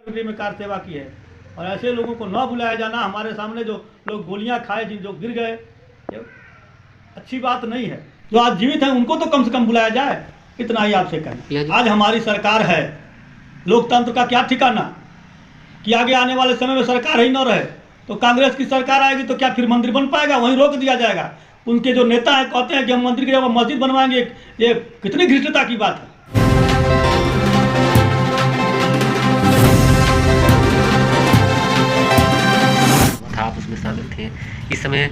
में कार सेवा की है, और ऐसे लोगों को न बुलाया जाना, हमारे सामने जो लोग गोलियां खाए, जो गिर गए, ये अच्छी बात नहीं है। जो आज जीवित हैं उनको तो कम से कम बुलाया जाए, इतना ही आपसे कहें। आज हमारी सरकार है, लोकतंत्र का क्या ठिकाना कि आगे आने वाले समय में सरकार ही न रहे तो कांग्रेस की सरकार आएगी तो क्या फिर मंदिर बन पाएगा? वहीं रोक दिया जाएगा। उनके जो नेता हैं कहते हैं कि हम मंदिर की जगह मस्जिद बनवाएंगे, ये कितनी घृष्टता की बात है। आप उसमें शामिल थे। इस समय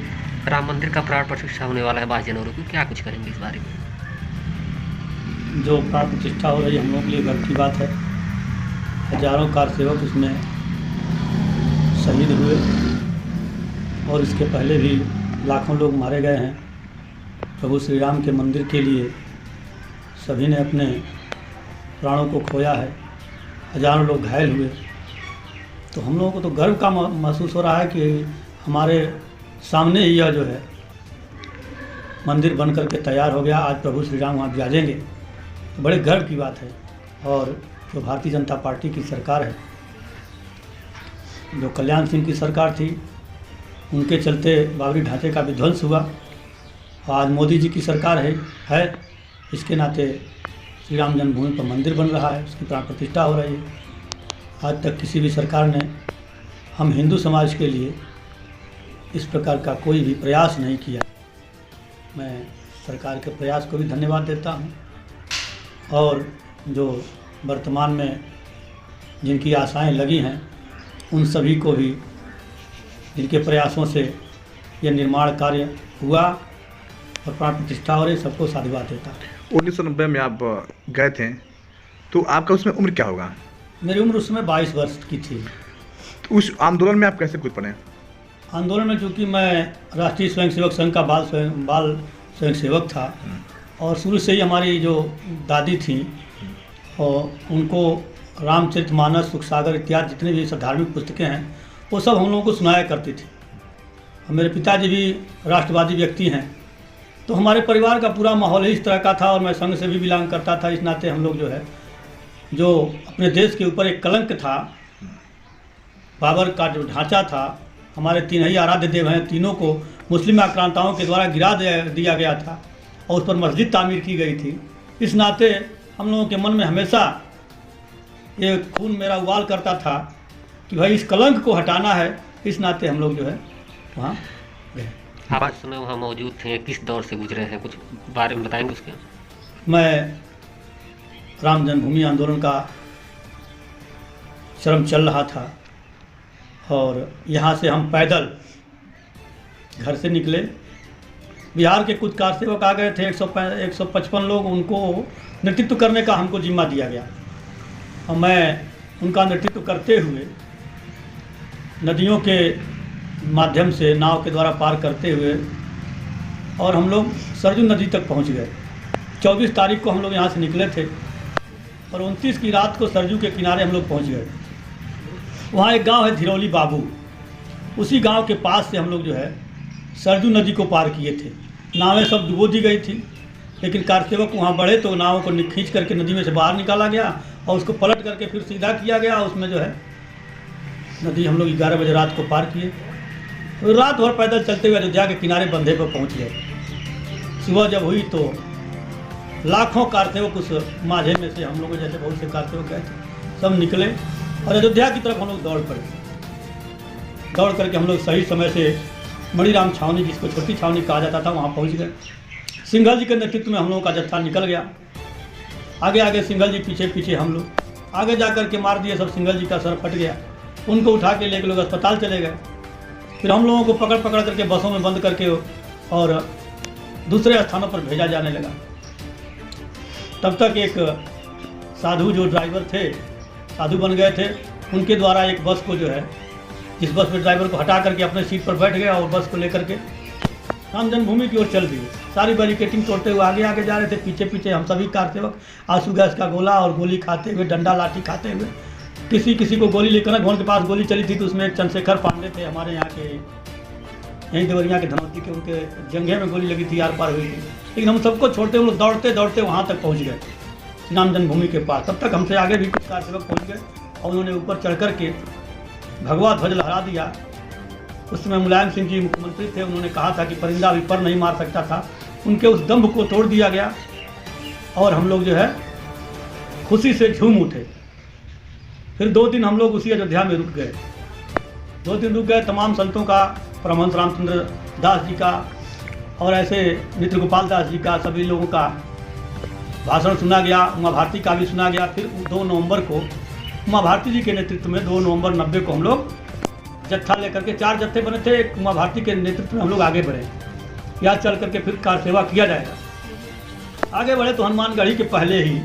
राम मंदिर का प्राण प्रतिष्ठा होने वाला है 22 जनवरी को, क्या कुछ करेंगे इस बारे में? जो प्राण प्रतिष्ठा हो रही है हम लोगों के लिए गर्व की बात है। हजारों कार सेवक उसमें शहीद हुए और इसके पहले भी लाखों लोग मारे गए हैं। प्रभु श्री राम के मंदिर के लिए सभी ने अपने प्राणों को खोया है, हजारों लोग घायल हुए। तो हम लोगों को तो गर्व का महसूस हो रहा है कि हमारे सामने ही यह जो है मंदिर बन करके तैयार हो गया। आज प्रभु श्री राम वहाँ विराजेंगे, तो बड़े गर्व की बात है। और जो भारतीय जनता पार्टी की सरकार है, जो कल्याण सिंह की सरकार थी, उनके चलते बाबरी ढांचे का विध्वंस हुआ। आज मोदी जी की सरकार है इसके नाते श्री राम जन्मभूमि पर मंदिर बन रहा है, उसकी प्राण प्रतिष्ठा हो रही है। आज तक किसी भी सरकार ने हम हिंदू समाज के लिए इस प्रकार का कोई भी प्रयास नहीं किया। मैं सरकार के प्रयास को भी धन्यवाद देता हूं, और जो वर्तमान में जिनकी आशाएं लगी हैं उन सभी को भी, जिनके प्रयासों से यह निर्माण कार्य हुआ और प्राण प्रतिष्ठा हो रही, सबको साधुवाद देता हूँ। 1990 में आप गए थे, तो आपका उसमें उम्र क्या होगा? मेरी उम्र उस समय 22 वर्ष की थी। तो उस आंदोलन में आप कैसे कूद पड़े? आंदोलन में चूँकि मैं राष्ट्रीय स्वयंसेवक संघ का बाल स्वयंसेवक था, और शुरू से ही हमारी जो दादी थी और उनको रामचरितमानस, सुखसागर इत्यादि जितने भी सब धार्मिक पुस्तकें हैं वो सब हम लोगों को सुनाया करती थी। और मेरे पिताजी भी राष्ट्रवादी व्यक्ति हैं, तो हमारे परिवार का पूरा माहौल ही इस तरह का था। और मैं संघ से भी बिलोंग करता था, इस नाते हम लोग जो है, जो अपने देश के ऊपर एक कलंक था, बाबर का जो ढांचा था, हमारे तीन ही आराध्य देव हैं, तीनों को मुस्लिम आक्रांताओं के द्वारा गिरा दिया गया था और उस पर मस्जिद तामीर की गई थी। इस नाते हम लोगों के मन में हमेशा ये खून मेरा उबाल करता था कि भाई इस कलंक को हटाना है। इस नाते हम लोग जो है वहाँ गए। आप उस समय वहाँ मौजूद थे, किस दौर से गुजरे हैं, कुछ बारे में बताएंगे उसके? मैं राम जन्मभूमि आंदोलन का श्रम चल रहा था, और यहाँ से हम पैदल घर से निकले। बिहार के कुछ कार सेवक आ गए थे, 155 लोग, उनको नेतृत्व करने का हमको जिम्मा दिया गया। और मैं उनका नेतृत्व करते हुए नदियों के माध्यम से नाव के द्वारा पार करते हुए, और हम लोग सरजू नदी तक पहुंच गए। 24 तारीख को हम लोग यहाँ से निकले थे और 29 की रात को सरजू के किनारे हम लोग पहुँच गए। वहाँ एक गांव है धिरौली बाबू, उसी गांव के पास से हम लोग जो है सरजू नदी को पार किए थे। नावें सब डुबो दी गई थी, लेकिन कार सेवक वहाँ बढ़े तो नावों को खींच करके नदी में से बाहर निकाला गया और उसको पलट करके फिर सीधा किया गया। उसमें जो है नदी हम लोग 11 बजे रात को पार किए। तो रात भर पैदल चलते हुए अयोध्या के किनारे बंधे पर पहुँच गए। सुबह जब हुई तो लाखों कार सेवक उस माझे में से, हम लोग जैसे बहुत से कार सेवक गए थे, सब निकले और अयोध्या की तरफ हम लोग दौड़ पड़े। दौड़ करके हम लोग सही समय से मणिराम छावनी, जिसको छोटी छावनी कहा जाता था, वहाँ पहुँच गए। सिंघल जी के नेतृत्व में हम लोगों का जत्था निकल गया। आगे आगे सिंघल जी, पीछे पीछे हम लोग। आगे जा कर के मार दिए सब, सिंघल जी का सर फट गया। उनको उठा के लेके लोग अस्पताल चले गए। फिर हम लोगों को पकड़ पकड़ करके बसों में बंद करके और दूसरे स्थानों पर भेजा जाने लगा। तब तक एक साधु जो ड्राइवर थे, साधु बन गए थे, उनके द्वारा एक बस को जो है, जिस बस में ड्राइवर को हटा करके अपने सीट पर बैठ गया और बस को लेकर के राम जन्मभूमि की ओर चल दिए। सारी बैरिकेटिंग तोड़ते हुए आगे आगे जा रहे थे। पीछे पीछे हम सभी कार सेवक आंसू गैस का गोला और गोली खाते हुए, डंडा लाठी खाते हुए, किसी को गोली लेकर, कनक भवन के पास गोली चली थी तो उसमें एक चंद्रशेखर पांडे थे हमारे यहाँ के, यहीं देवरिया के धनौती के, उनके जंघे में गोली लगी थी, आर पार हुई थी। लेकिन हम सबको छोड़ते हुए दौड़ते दौड़ते वहाँ तक पहुँच गए, राम जन्मभूमि के पास। तब तक हमसे आगे भी कुछ कार सेवक पहुँच गए और उन्होंने ऊपर चढ़ कर के भगवा ध्वज लहरा दिया। उस समय मुलायम सिंह जी मुख्यमंत्री थे, उन्होंने कहा था कि परिंदा भी पर नहीं मार सकता था। उनके उस दंभ को तोड़ दिया गया और हम लोग जो है खुशी से झूम उठे। फिर 2 दिन हम लोग उसी अयोध्या में रुक गए। 2 दिन रुक गए। तमाम संतों का, परमहंस रामचंद्र दास जी का और ऐसे नित्य गोपाल दास जी का, सभी लोगों का भाषण सुना गया। उमा भारती का भी सुना गया। फिर 2 नवंबर को उमा भारती जी के नेतृत्व में 2 नवंबर 90 को हम लोग जत्था लेकर के 4 जत्थे बने थे। एक उमा भारती के नेतृत्व में हम लोग आगे बढ़े। यहाँ चल करके फिर कार सेवा किया जाएगा। आगे बढ़े तो हनुमानगढ़ी के पहले ही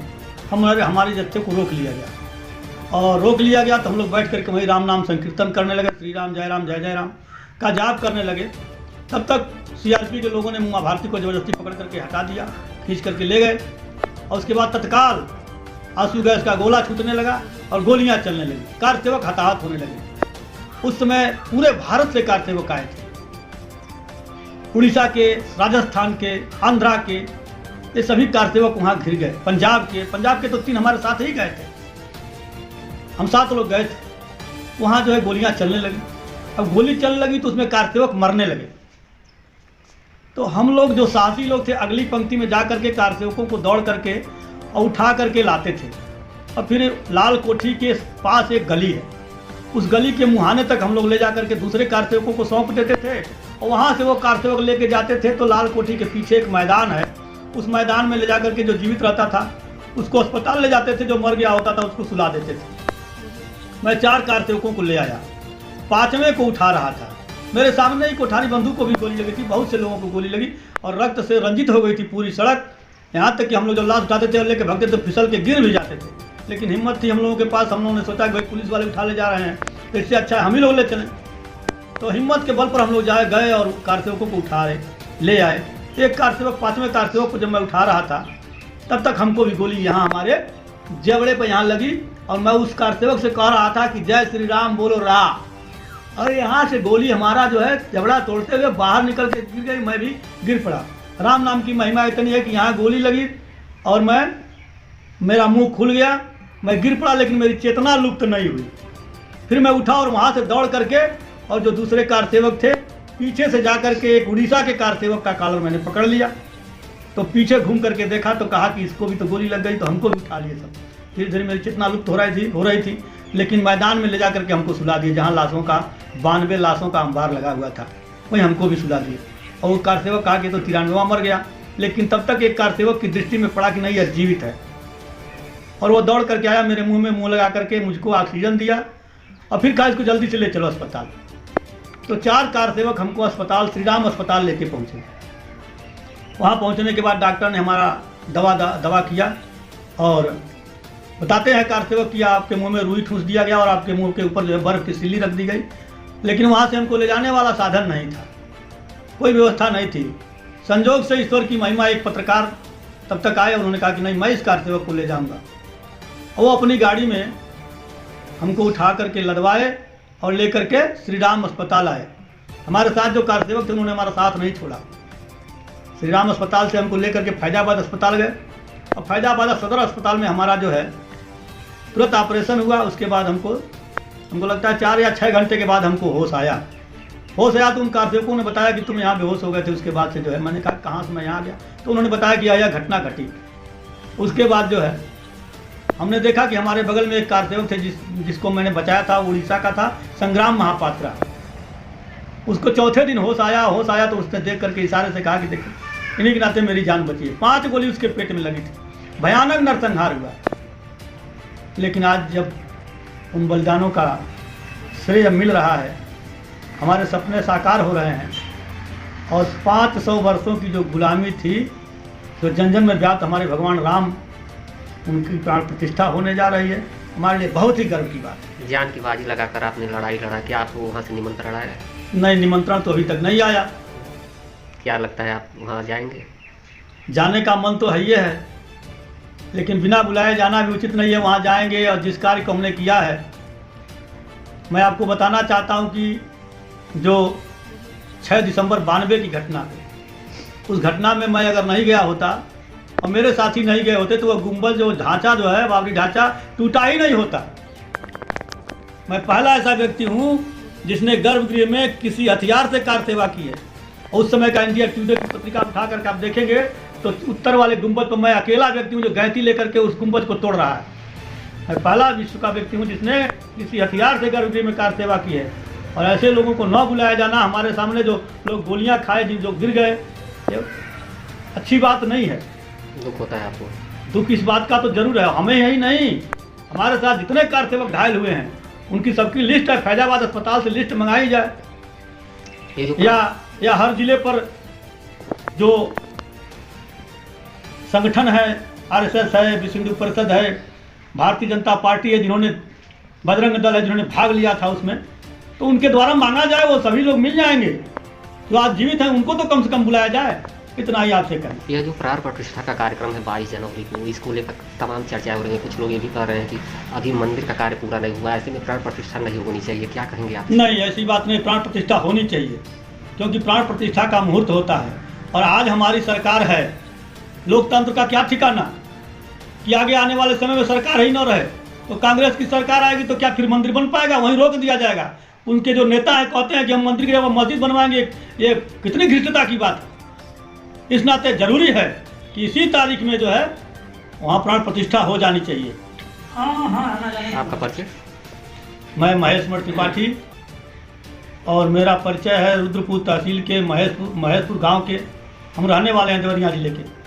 हमारे जत्थे को रोक लिया गया और रोक लिया गया तो हम लोग बैठ करके वहीं राम नाम संकीर्तन करने लगे। श्री राम जय राम का जाप करने लगे। तब तक CRP के लोगों ने उमा भारती को ज़बरदस्ती पकड़ करके हटा दिया, खींच करके ले गए और उसके बाद तत्काल आंसू गैस का गोला छूटने लगा और गोलियां चलने लगी। कार सेवक हताहत होने लगे। उस समय पूरे भारत से कार सेवक आए थे, उड़ीसा के, राजस्थान के, आंध्रा के, ये सभी कार सेवक वहाँ घिर गए। पंजाब के तो 3 हमारे साथ ही गए थे। हम 7 लोग गए थे। वहाँ जो है गोलियां चलने लगी। अब गोली चलने लगी तो उसमें कार सेवक मरने लगे। तो हम लोग जो साहसी लोग थे अगली पंक्ति में जा करके कार सेवकों को दौड़ करके और उठा करके लाते थे। और फिर लाल कोठी के पास एक गली है, उस गली के मुहाने तक हम लोग ले जा करके दूसरे कार सेवकों को सौंप देते थे और वहाँ से वो कार सेवक लेके जाते थे। तो लाल कोठी के पीछे एक मैदान है, उस मैदान में ले जा करके जो जीवित रहता था उसको अस्पताल ले जाते थे, जो मर गया होता था उसको सुला देते थे। मैं 4 कार सेवकों को ले आया, 5वें को उठा रहा था। मेरे सामने ही कोठारी बंधु को भी गोली लगी थी, बहुत से लोगों को गोली लगी और रक्त से रंजित हो गई थी पूरी सड़क। यहाँ तक कि हम लोग जब लाश उठाते थे और लेके भागते तो फिसल के गिर भी जाते थे। लेकिन हिम्मत थी हम लोगों के पास। हम लोगों ने सोचा कि भाई पुलिस वाले उठा ले जा रहे हैं, इससे अच्छा है हम ही लोग ले चलें। तो हिम्मत के बल पर हम लोग गए और कार सेवकों को ले आए। एक कार सेवक, 5वें कार सेवक को जब मैं उठा रहा था तब तक हमको भी गोली यहाँ हमारे जबड़े पर यहाँ लगी और मैं उस कार सेवक से कह रहा था कि जय श्री राम बोलो रा, और यहाँ से गोली हमारा जो है जबड़ा तोड़ते हुए बाहर निकल के गिर गई। मैं भी गिर पड़ा। राम नाम की महिमा इतनी है कि यहाँ गोली लगी और मेरा मुंह खुल गया, मैं गिर पड़ा, लेकिन मेरी चेतना लुप्त नहीं हुई। फिर मैं उठा और वहाँ से दौड़ करके और जो दूसरे कार सेवक थे पीछे से जा करके एक उड़ीसा के कार सेवक का कॉलर मैंने पकड़ लिया। तो पीछे घूम करके देखा तो कहा कि इसको भी तो गोली लग गई, तो हमको भी उठा लिए सब। धीरे धीरे मेरी चेतना लुप्त हो रही थी, लेकिन मैदान में ले जा करके हमको सुला दिए, जहाँ लाशों का 92 लाशों का अंबार लगा हुआ था, वहीं हमको भी सुला दिए। और वो कार सेवक कहा कि तो 93वां मर गया, लेकिन तब तक एक कार सेवक की दृष्टि में पड़ा कि नहीं यह जीवित है, और वो दौड़ करके आया, मेरे मुंह में मुंह लगा करके मुझको ऑक्सीजन दिया और फिर कहा इसको जल्दी से ले चलो अस्पताल। तो 4 कार सेवक हमको अस्पताल, श्री राम अस्पताल लेके पहुँचे। वहाँ पहुँचने के बाद डॉक्टर ने हमारा दवा किया और बताते हैं कार सेवक कि आपके मुंह में रुई ठूस दिया गया और आपके मुंह के ऊपर जो है बर्फ़ की सिल्ली रख दी गई। लेकिन वहाँ से हमको ले जाने वाला साधन नहीं था, कोई व्यवस्था नहीं थी। संजोग से ईश्वर की महिमा, एक पत्रकार तब तक आए, उन्होंने कहा कि नहीं मैं इस कार सेवक को ले जाऊँगा। और वो अपनी गाड़ी में हमको उठा करके लदवाए और ले करके श्री राम अस्पताल आए। हमारे साथ जो कार सेवक थे उन्होंने हमारा साथ नहीं छोड़ा। श्री राम अस्पताल से हमको लेकर के फैजाबाद अस्पताल गए और फैजाबाद सदर अस्पताल में हमारा जो है तुरंत ऑपरेशन हुआ। उसके बाद हमको लगता है 4 या 6 घंटे के बाद हमको होश आया। तो उन कार सेवकों ने बताया कि तुम यहाँ बेहोश हो गए थे। उसके बाद से जो है मैंने कहा कहाँ से मैं यहाँ गया, तो उन्होंने बताया कि यह घटना घटी। उसके बाद जो है हमने देखा कि हमारे बगल में एक कार सेवक थे जिसको मैंने बचाया था, उड़ीसा का था, संग्राम महापात्रा। उसको चौथे दिन होश आया तो उसने देख करके इशारे से कहा कि देखो इन्हीं के नाते मेरी जान बची है। 5 गोली उसके पेट में लगी थी। भयानक नरसंहार हुआ। लेकिन आज जब उन बलिदानों का श्रेय मिल रहा है, हमारे सपने साकार हो रहे हैं और 500 वर्षों की जो गुलामी थी, जो जन जन में व्याप्त हमारे भगवान राम, उनकी प्राण प्रतिष्ठा होने जा रही है, हमारे लिए बहुत ही गर्व की बात है। जान की बाजी लगाकर आपने लड़ाई लड़ा, क्या आपको वहाँ से निमंत्रण आया? नहीं, निमंत्रण तो अभी तक नहीं आया। क्या लगता है आप वहाँ जाएंगे? जाने का मन तो है ही है, लेकिन बिना बुलाए जाना भी उचित नहीं है। वहाँ जाएंगे और जिस कार्य को हमने किया है, मैं आपको बताना चाहता हूँ कि जो 6 दिसंबर 92 की घटना, उस घटना में मैं अगर नहीं गया होता और मेरे साथी नहीं गए होते तो वह गुंबद, जो ढांचा जो है, बाबरी ढांचा टूटा ही नहीं होता। मैं पहला ऐसा व्यक्ति हूँ जिसने गर्भगृह में किसी हथियार से कार सेवा की है। और उस समय का इंडिया टुडे की पत्रिका उठा करके आप देखेंगे तो उत्तर वाले गुंबद पर मैं अकेला व्यक्ति हूँ जो गैंती लेकर के उस गुंबद को तोड़ रहा है। मैं पहला विश्व का व्यक्ति हूँ जिसने किसी हथियार से गर्भगृह में कार सेवा की है। और ऐसे लोगों को न बुलाया जाना, हमारे सामने जो लोग गोलियां खाए, जो गिर गए, ये अच्छी बात नहीं है। दुख होता है आपको? दुख इस बात का तो जरूर है, हमें यही नहीं, हमारे साथ जितने कार सेवक घायल हुए हैं उनकी सबकी लिस्ट है। फैजाबाद अस्पताल से लिस्ट मंगाई जाए, या हर जिले पर जो संगठन है, आरएसएस है, विश्व हिंदू परिषद है, भारतीय जनता पार्टी है, जिन्होंने बजरंग दल है, जिन्होंने भाग लिया था उसमें, तो उनके द्वारा मांगा जाए, वो सभी लोग मिल जाएंगे जो आज जीवित हैं, उनको तो कम से कम बुलाया जाए। इतना ही आपसे कहें। यह जो प्राण प्रतिष्ठा का कार्यक्रम है 22 जनवरी को, इसको लेकर तमाम चर्चाएं हो रही हैं। कुछ लोग ये भी कह रहे हैं कि अभी मंदिर का कार्य पूरा नहीं हुआ, ऐसे में प्राण प्रतिष्ठा नहीं होनी चाहिए, क्या कहेंगे आप? नहीं, ऐसी बात नहीं, प्राण प्रतिष्ठा होनी चाहिए, क्योंकि प्राण प्रतिष्ठा का मुहूर्त होता है। और आज हमारी सरकार है, लोकतंत्र का क्या ठिकाना कि आगे आने वाले समय में सरकार ही न रहे तो कांग्रेस की सरकार आएगी तो क्या फिर मंदिर बन पाएगा? वहीं रोक दिया जाएगा। उनके जो नेता है कहते हैं कि हम मंदिर की जगह मस्जिद बनवाएंगे, ये कितनी घृष्टता की बात है। इस नाते जरूरी है कि इसी तारीख में जो है वहाँ प्राण प्रतिष्ठा हो जानी चाहिए। आपका परिचय? मैं महेश त्रिपाठी और मेरा परिचय है रुद्रपुर तहसील के महेशपुर गांव के। हम रहने वाले हैं देवरिया जिले के।